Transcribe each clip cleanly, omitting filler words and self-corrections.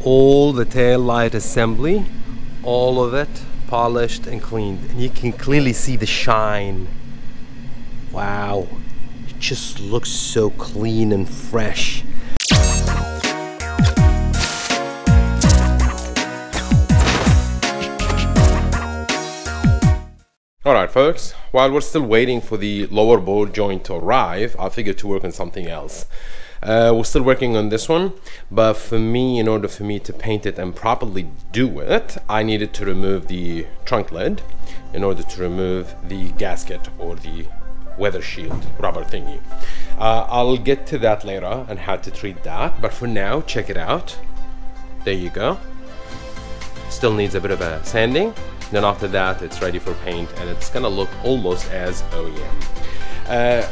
all the tail light assembly, all of it polished and cleaned, and you can clearly see the shine. Wow, it just looks so clean and fresh. Alright folks, while we're still waiting for the lower ball joint to arrive, I figured to work on something else. We're still working on this one, but for me, in order for me to paint it and properly do it, I needed to remove the trunk lid in order to remove the gasket or the weather shield rubber thingy. I'll get to that later and how to treat that, but for now, check it out. There you go. Still needs a bit of a sanding. Then after that, it's ready for paint, and it's gonna look almost as OEM.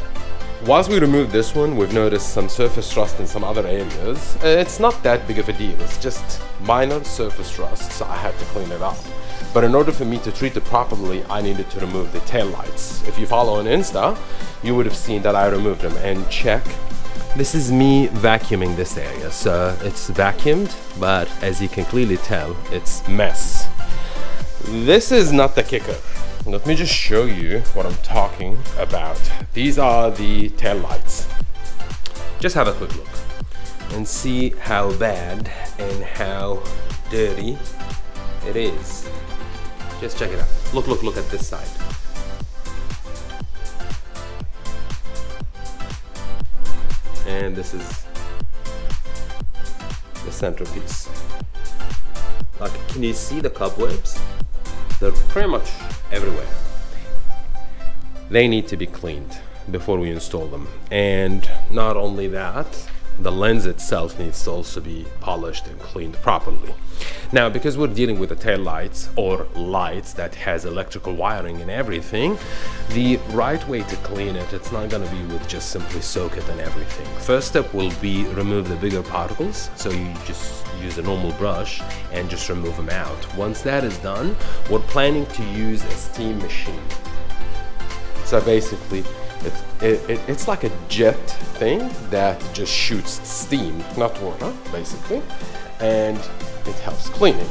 Whilst we remove this one, we've noticed some surface rust in some other areas. It's not that big of a deal, it's just minor surface rust, so I had to clean it up. But in order for me to treat it properly, I needed to remove the tail lights. If you follow on Insta, you would have seen that I removed them. And check, this is me vacuuming this area. So it's vacuumed, but as you can clearly tell, it's mess. This is not the kicker. Let me just show you what I'm talking about. These are the tail lights. Just have a quick look and see how bad and how dirty it is. Just check it out. Look at this side. And this is the centerpiece. Like, can you see the cobwebs? They're pretty much everywhere. They need to be cleaned before we install them. And not only that, the lens itself needs to also be polished and cleaned properly. Now, because we're dealing with the tail lights or lights that has electrical wiring and everything, the right way to clean it, it's not gonna be with just simply soak it and everything. First step will be remove the bigger particles. So you just use a normal brush and just remove them out. Once that is done, we're planning to use a steam machine. So basically, it's like a jet thing that just shoots steam, not water, basically, and it helps cleaning.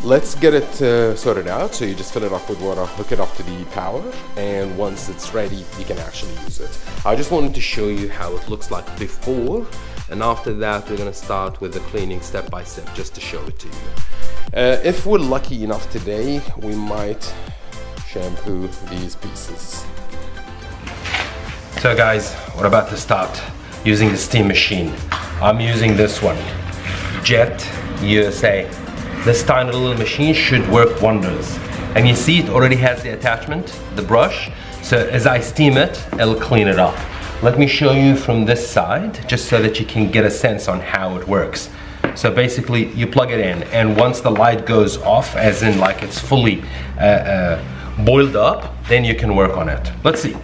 Let's get it sorted out. So you just fill it up with water, hook it up to the power, and once it's ready, you can actually use it. I just wanted to show you how it looks like before, and after that, we're gonna start with the cleaning step by step, just to show it to you. If we're lucky enough today, we might shampoo these pieces. So guys, we're about to start using the steam machine. I'm using this one, Jet USA. This tiny little machine should work wonders. And you see it already has the attachment, the brush. So as I steam it, it'll clean it up. Let me show you from this side, just so that you can get a sense on how it works. So basically, you plug it in, and once the light goes off, as in like it's fully boiled up, then you can work on it. Let's see.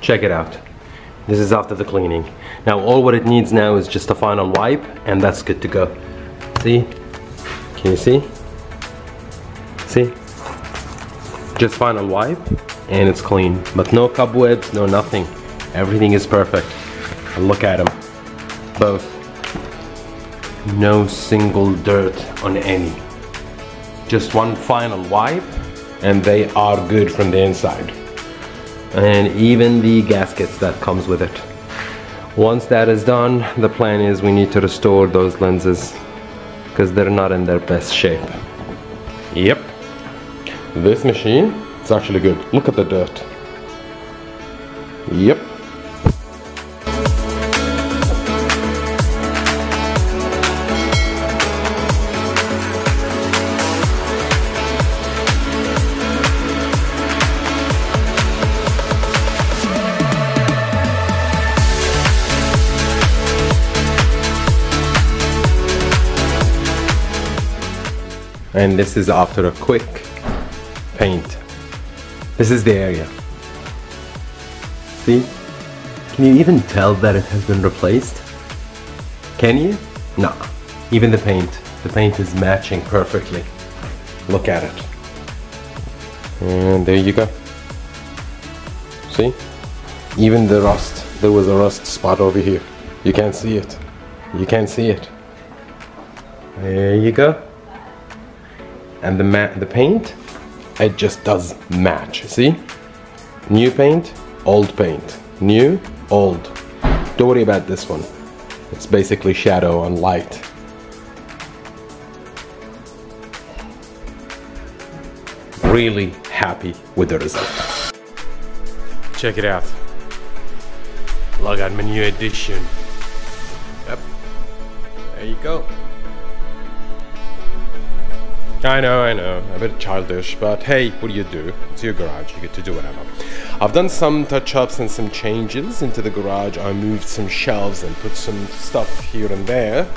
Check it out. This is after the cleaning. Now all what it needs now is just a final wipe, and that's good to go. See? Can you see? See? Just final wipe and it's clean. But no cobwebs, no nothing. Everything is perfect. And look at them. Both. No single dirt on any. Just one final wipe and they are good from the inside. And even the gaskets that comes with it. Once that is done, the plan is we need to restore those lenses because they're not in their best shape. Yep. This machine, it's actually good. Look at the dirt. Yep. And this is after a quick paint. This is the area. See? Can you even tell that it has been replaced? Can you? No. Even the paint is matching perfectly. Look at it. And there you go. See? Even the rust. There was a rust spot over here. You can't see it. You can't see it. There you go. And the paint, it just does match. See? New paint, old paint. New, old. Don't worry about this one. It's basically shadow and light. Really happy with the result. Check it out. Look at my new edition. Yep. There you go. I know, a bit childish, but hey, what do you do? It's your garage, you get to do whatever. I've done some touch-ups and some changes into the garage. I moved some shelves and put some stuff here and there.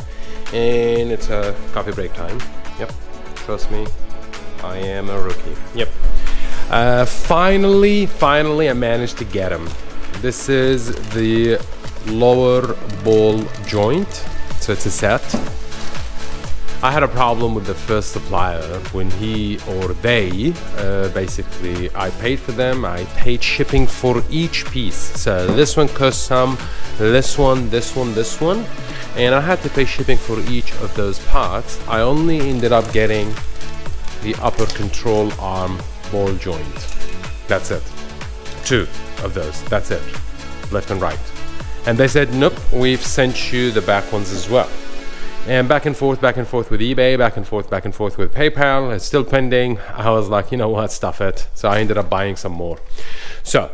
And it's a coffee break time. Yep, trust me, I am a rookie. Yep. Finally, I managed to get him. This is the lower ball joint, so it's a set. I had a problem with the first supplier when he or they, basically, I paid for them, I paid shipping for each piece. So this one cost some, this one, and I had to pay shipping for each of those parts. I only ended up getting the upper control arm ball joint. That's it. 2 of those, that's it. Left and right. And they said, nope, we've sent you the back ones as well. And back and forth with eBay, back and forth with PayPal. It's still pending. I was like, you know what, stuff it. So I ended up buying some more. So,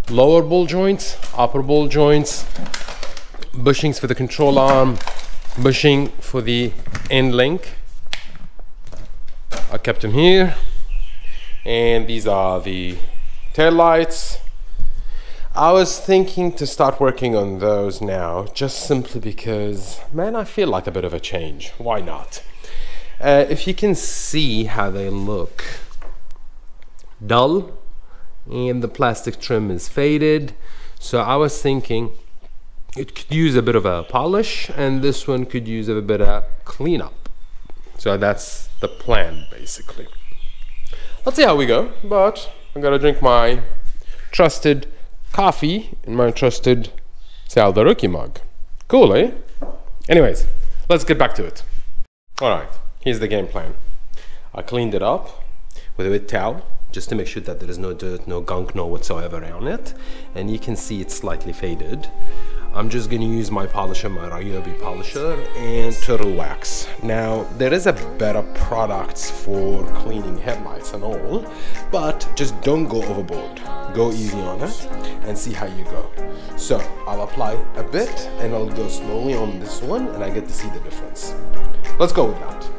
lower ball joints, upper ball joints, bushings for the control arm, bushing for the end link. I kept them here. And these are the tail lights. I was thinking to start working on those now, just simply because, man, I feel like a bit of a change. Why not? If you can see how they look, dull, and the plastic trim is faded. So I was thinking it could use a bit of a polish, and this one could use a bit of cleanup. So that's the plan, basically. Let's see how we go, but I'm gonna drink my trusted coffee in my trusted Style the Rookie mug. Cool, eh? Anyways, let's get back to it. Alright, here's the game plan. I cleaned it up with a wet towel just to make sure that there is no dirt, no gunk, no whatsoever on it. And you can see it's slightly faded. I'm just going to use my polisher, my Ryobi polisher, and turtle wax. Now, there is a better products for cleaning headlights and all, but just don't go overboard. Go easy on it and see how you go. So, I'll apply a bit and I'll go slowly on this one and I get to see the difference. Let's go with that.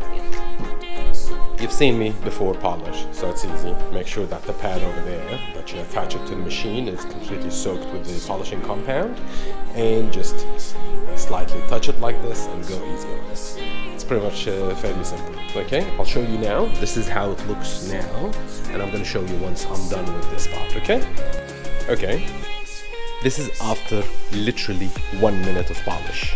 You've seen me before polish, so it's easy. Make sure that the pad over there that you attach it to the machine is completely soaked with the polishing compound, and just slightly touch it like this and go easy on it. It's pretty much fairly simple. Okay, I'll show you now. This is how it looks now, and I'm going to show you once I'm done with this part. Okay? Okay. This is after literally 1 minute of polish.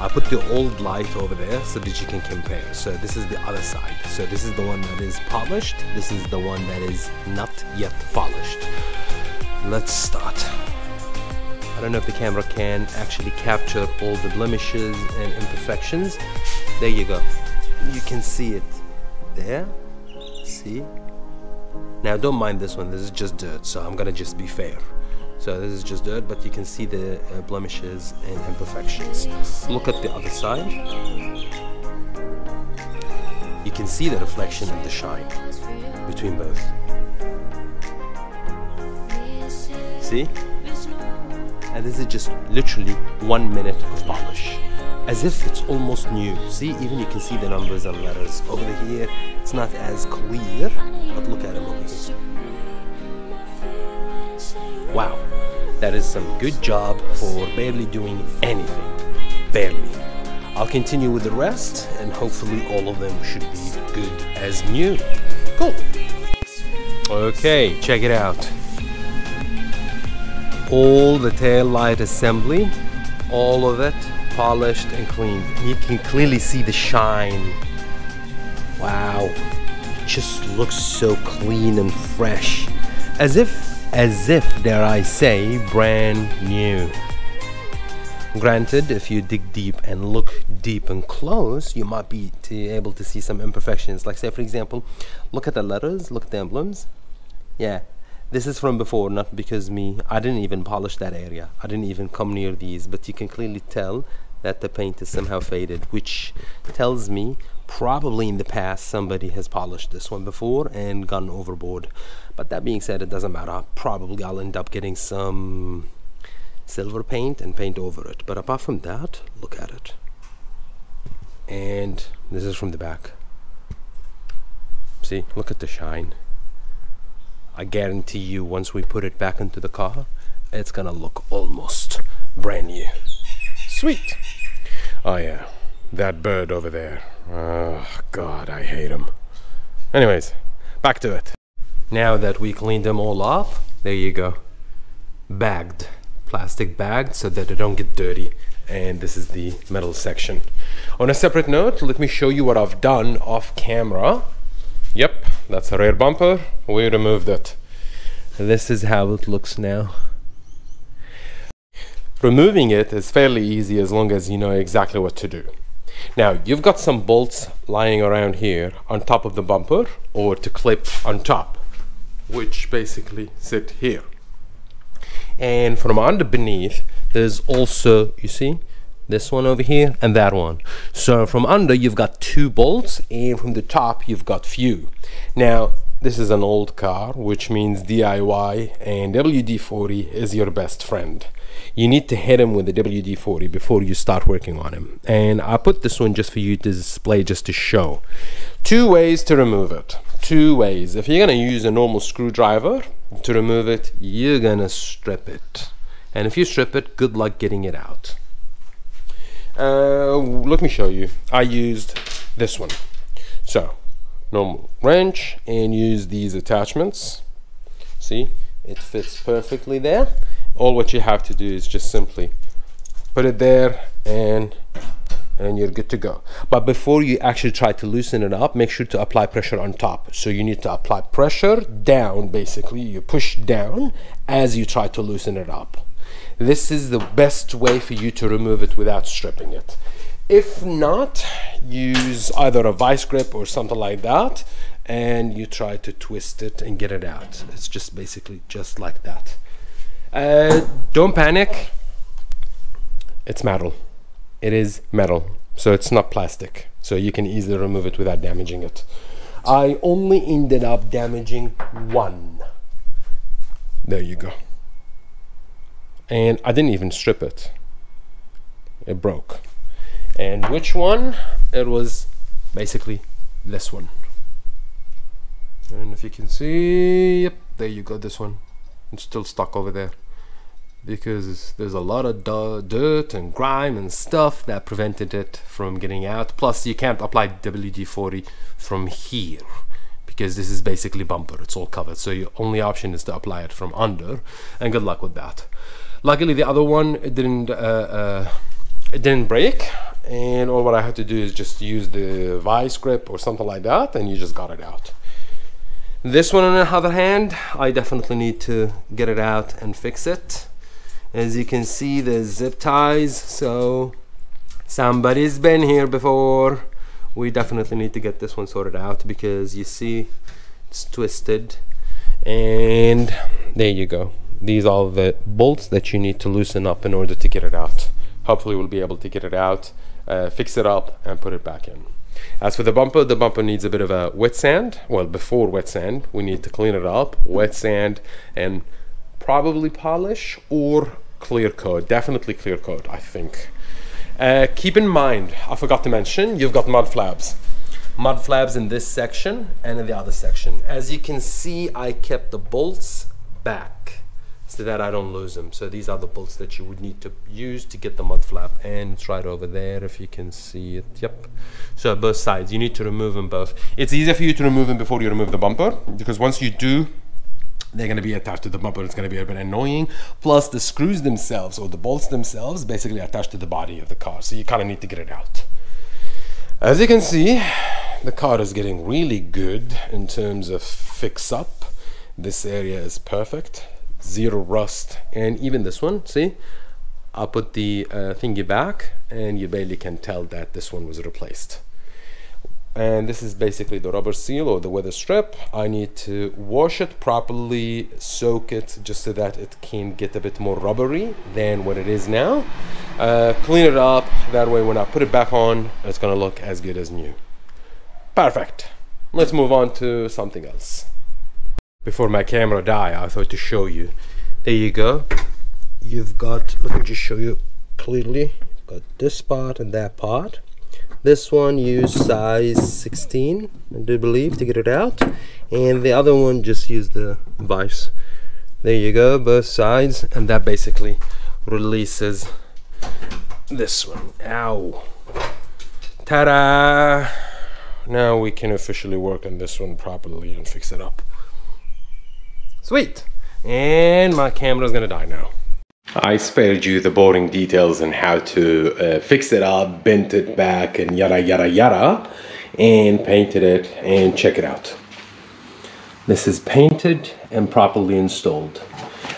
I put the old light over there so that you can compare. So this is the other side. So this is the one that is polished. This is the one that is not yet polished. Let's start. I don't know if the camera can actually capture all the blemishes and imperfections. There you go. You can see it there. See? Now don't mind this one. This is just dirt. So I'm gonna just be fair. So this is just dirt, but you can see the blemishes and imperfections. Look at the other side. You can see the reflection and the shine between both. See? And this is just literally 1 minute of polish. As if it's almost new. See, even you can see the numbers and letters. Over here, it's not as clear, but look at them over here. Wow, that is some good job for barely doing anything. Barely. I'll continue with the rest, and hopefully all of them should be good as new. Cool. Okay, check it out. all the tail light assembly, all of it polished and cleaned. You can clearly see the shine. Wow, it just looks so clean and fresh, as if, dare I say, brand new. Granted, if you dig deep and look deep and close, you might be able to see some imperfections. Like, say for example, look at the letters, look at the emblems. Yeah, this is from before, not because I didn't even polish that area. I didn't even come near these, but you can clearly tell that the paint is somehow faded, which tells me probably in the past somebody has polished this one before and gone overboard. But that being said, it doesn't matter. Probably I'll end up getting some silver paint and paint over it, but apart from that, look at it. And this is from the back. See, look at the shine. I guarantee you, once we put it back into the car, it's gonna look almost brand new. Sweet. Oh yeah, that bird over there. Oh God, I hate him. Anyways, back to it. Now that we cleaned them all up, there you go. Bagged. Plastic bagged so that they don't get dirty. And this is the metal section. On a separate note, let me show you what I've done off camera. Yep, that's a rear bumper. We removed it. This is how it looks now. Removing it is fairly easy as long as you know exactly what to do. Now, you've got some bolts lying around here on top of the bumper, or to clip on top, which basically sit here. And from underneath, there's also, you see, this one over here and that one. So from under, you've got 2 bolts, and from the top, you've got few. Now, this is an old car, which means DIY, and WD-40 is your best friend. You need to hit him with the WD-40 before you start working on him. And I put this one just for you to display, just to show. 2 ways to remove it. 2 ways. If you're going to use a normal screwdriver to remove it, you're going to strip it. And if you strip it, good luck getting it out. Let me show you. I used this one. So, normal wrench, and use these attachments. See, it fits perfectly there. All what you have to do is just simply put it there, and you're good to go. But before you actually try to loosen it up, make sure to apply pressure on top. So you need to apply pressure down, basically. You push down as you try to loosen it up. This is the best way for you to remove it without stripping it. If not, use either a vice grip or something like that, and you try to twist it and get it out. It's just basically just like that. Don't panic. It's metal. It is metal, so it's not plastic, so you can easily remove it without damaging it. I only ended up damaging one. There you go. And I didn't even strip it. It broke. And which one? It was basically this one. And if you can see, yep, there you go, this one. It's still stuck over there, because there's a lot of dirt and grime and stuff that prevented it from getting out. Plus, you can't apply WD-40 from here, because this is basically bumper, it's all covered. So your only option is to apply it from under, and good luck with that. Luckily, the other one, it didn't break, and all what I had to do is just use the vice grip or something like that, and you just got it out. This one, on the other hand, I definitely need to get it out and fix it. As you can see, there's zip ties, so somebody's been here before. We definitely need to get this one sorted out, because you see it's twisted. And there you go. These are the bolts that you need to loosen up in order to get it out. Hopefully we'll be able to get it out, fix it up, and put it back in. As for the bumper needs a bit of a wet sand. Well, before wet sand, we need to clean it up, wet sand, and probably polish or clear coat. Definitely clear coat, I think. Keep in mind, I forgot to mention, you've got mud flaps. Mud flaps in this section and in the other section. As you can see, I kept the bolts back so that I don't lose them. So these are the bolts that you would need to use to get the mud flap, and it's right over there if you can see it. Yep. So both sides, you need to remove them both. It's easier for you to remove them before you remove the bumper, because once you do they're going to be attached to the bumper. It's going to be a bit annoying. Plus the screws themselves, or the bolts themselves, basically attached to the body of the car, so you kind of need to get it out. As you can see, the car is getting really good in terms of fix up. This area is perfect, zero rust, and even this one, see, I'll put the thingy back and you barely can tell that this one was replaced. And this is basically the rubber seal or the weather strip. I need to wash it properly, soak it just so that it can get a bit more rubbery than what it is now. Clean it up, that way when I put it back on, it's gonna look as good as new. Perfect. Let's move on to something else. Before my camera died, I thought to show you. There you go. You've got, let me just show you clearly. You've got this part and that part. This one used size 16, I do believe, to get it out, and the other one just used the vise. There you go, both sides, and that basically releases this one. Ow! Ta-da! Now we can officially work on this one properly and fix it up. Sweet! And my camera's gonna die now. I spared you the boring details on how to fix it up, bent it back, and yada yada yada, and painted it, and check it out. This is painted and properly installed.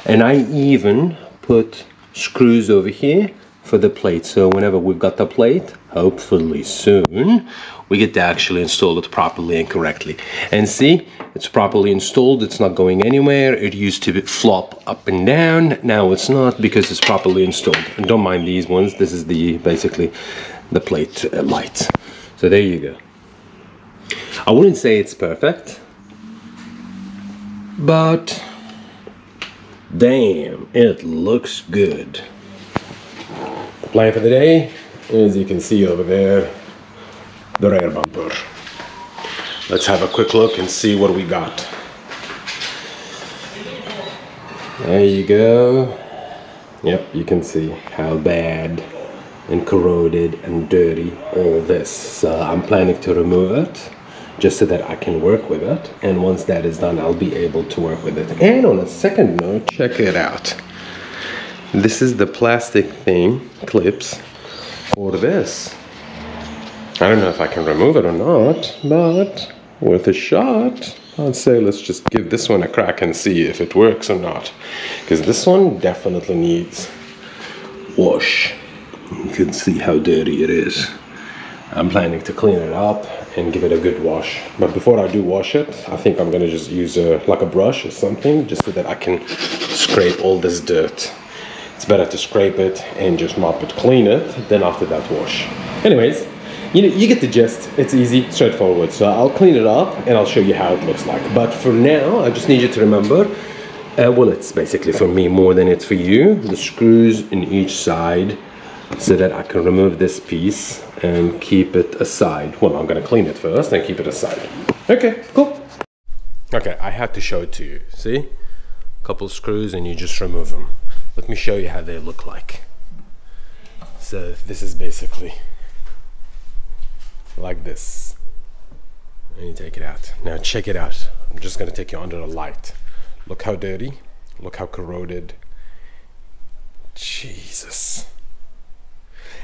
And I even put screws over here for the plate, so whenever we've got the plate, hopefully soon, we get to actually install it properly and correctly. And see, it's properly installed, it's not going anywhere. It used to flop up and down, now it's not because it's properly installed. And don't mind these ones, this is the basically the plate light. So there you go. I wouldn't say it's perfect, but damn, it looks good. The plan for the day, as you can see over there, the rear bumper. Let's have a quick look and see what we got. There you go. Yep, you can see how bad and corroded and dirty all this. So I'm planning to remove it just so that I can work with it. And once that is done, I'll be able to work with it. And on a second note, check it out. This is the plastic thing, clips, for this. I don't know if I can remove it or not, but worth a shot. I'd say let's just give this one a crack and see if it works or not. Because this one definitely needs wash. You can see how dirty it is. I'm planning to clean it up and give it a good wash. But before I do wash it, I think I'm gonna just use like a brush or something, just so that I can scrape all this dirt. It's better to scrape it and just mop it, clean it, then after that wash. Anyways, you get the gist. It's easy, straightforward. So I'll clean it up and I'll show you how it looks like. But for now, I just need you to remember, well, it's basically for me more than it's for you, the screws in each side, so that I can remove this piece and keep it aside. Well, I'm gonna clean it first and keep it aside. Okay, cool. Okay, I had to show it to you. See? A couple screws and you just remove them. Let me show you how they look like. So this is basically like this. And you take it out. Now check it out. I'm just gonna take you under the light. Look how dirty. Look how corroded. Jesus.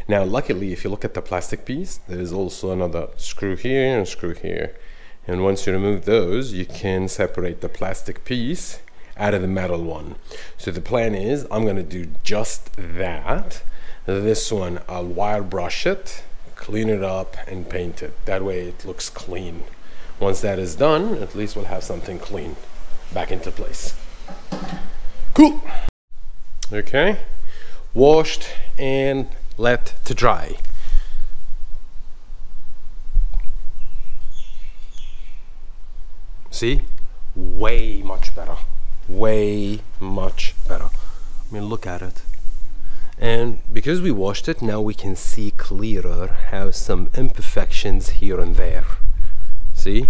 Now luckily, if you look at the plastic piece, there is also another screw here and a screw here. And once you remove those, you can separate the plastic piece out of the metal one. So the plan is, I'm gonna do just that. This one, I'll wire brush it, clean it up, and paint it. That way it looks clean. Once that is done, at least we'll have something clean back into place. Cool. Okay, washed and let to dry. See, way much better. Way much better. I mean, look at it. And because we washed it, now we can see clearer how some imperfections here and there. See,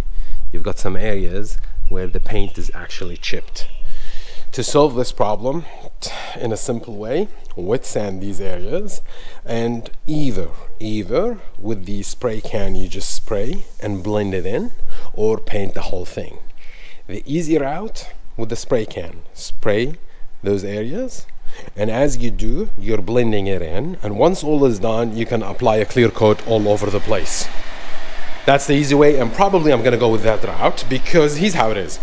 you've got some areas where the paint is actually chipped. To solve this problem in a simple way, wet sand these areas, and either with the spray can you just spray and blend it in, or paint the whole thing. The easy route with the spray can. Spray those areas, and as you do, you're blending it in, and once all is done, you can apply a clear coat all over the place. That's the easy way, and probably I'm gonna go with that route because here's how it is.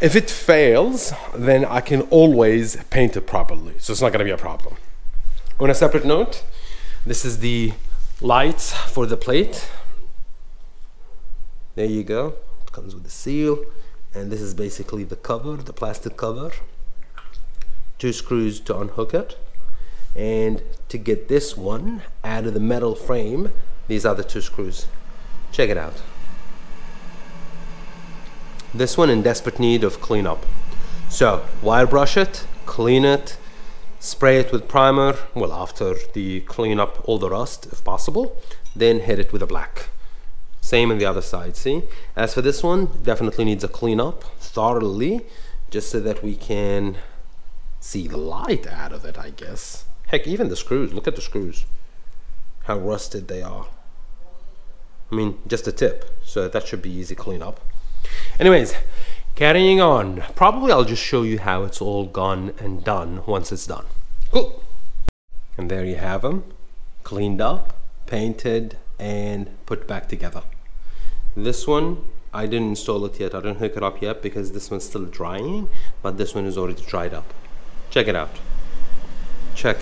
If it fails, then I can always paint it properly, so it's not gonna be a problem. On a separate note, this is the lights for the plate. There you go. It comes with the seal, and this is basically the cover, the plastic cover. 2 screws to unhook it, and to get this one out of the metal frame, these are the 2 screws. Check it out. This one in desperate need of cleanup. So wire brush it, clean it, spray it with primer, well, after the clean up all the rust if possible, then hit it with a black. Same on the other side, see? As for this one, definitely needs a clean up thoroughly, just so that we can see the light out of it, I guess. Heck, even the screws, look at the screws, how rusted they are. I mean, just a tip, so that should be easy clean up. Anyways, carrying on, probably I'll just show you how it's all gone and done once it's done. Cool. And there you have them, cleaned up, painted, and put back together. This one, I didn't install it yet, I didn't hook it up yet because this one's still drying, but this one is already dried up. Check it out. Check.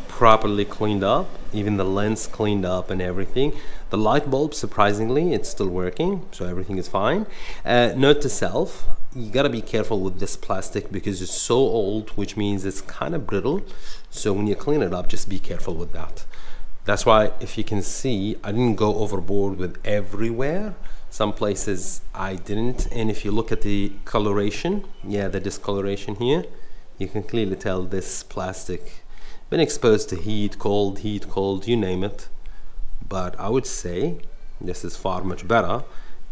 Properly cleaned up, even the lens cleaned up and everything. The light bulb, surprisingly, it's still working, so everything is fine. Note to self, you gotta be careful with this plastic because it's so old, which means it's kind of brittle. So when you clean it up, just be careful with that. That's why, if you can see, I didn't go overboard with everywhere. Some places I didn't, and if you look at the coloration, yeah, the discoloration here, you can clearly tell this plastic been exposed to heat, cold, you name it. But I would say this is far much better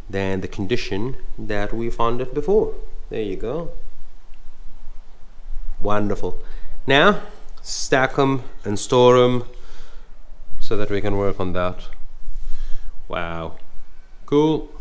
than the condition that we found it before. There you go. Wonderful. Now stack them and store them so that we can work on that. Wow, cool.